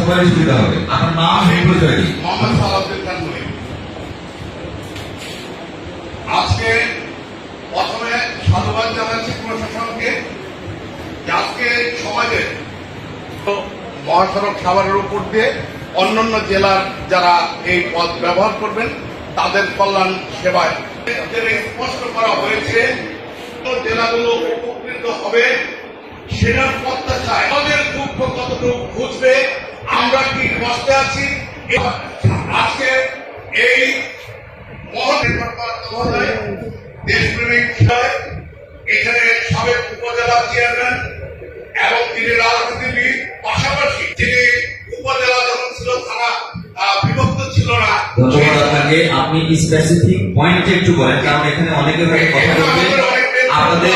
সবারই সুবিধা হবে। আপনার নাম এই পরিচয় কি? মোহাম্মদ সালাউদ্দিন খান মুহিব। আজকে প্রথমে সাধুবাদ জানাচ্ছি প্রশাসনকে, আজকে সমাজে মহাসড়ক সাভারের উপর দিয়ে অন্যান্য জেলার যারা এই পথ ব্যবহার করবেন তাদের কল্যাণ সেবায় স্পষ্ট করা হয়েছে। জেলাগুলো উপকৃত হবে সেটার প্রত্যাশায় আমাদের দুঃখ কতটুকু বুঝবে, আমরা কি কষ্টে আছি। আজকে এই দেশপ্রেমিক বিষয় এখানে সাবেক উপজেলা চেয়ারম্যান এবং তিনি রাজনীতিবিদ, পাশাপাশি তিনি উপজেলা যখন ছিল থানা বিভক্ত ছিল না। ধন্যবাদ আপনাকে। আপনি স্পেসিফিক পয়েন্টে একটু বলেন, কারণ এখানে অনেকের কথা বলবে আপনাদের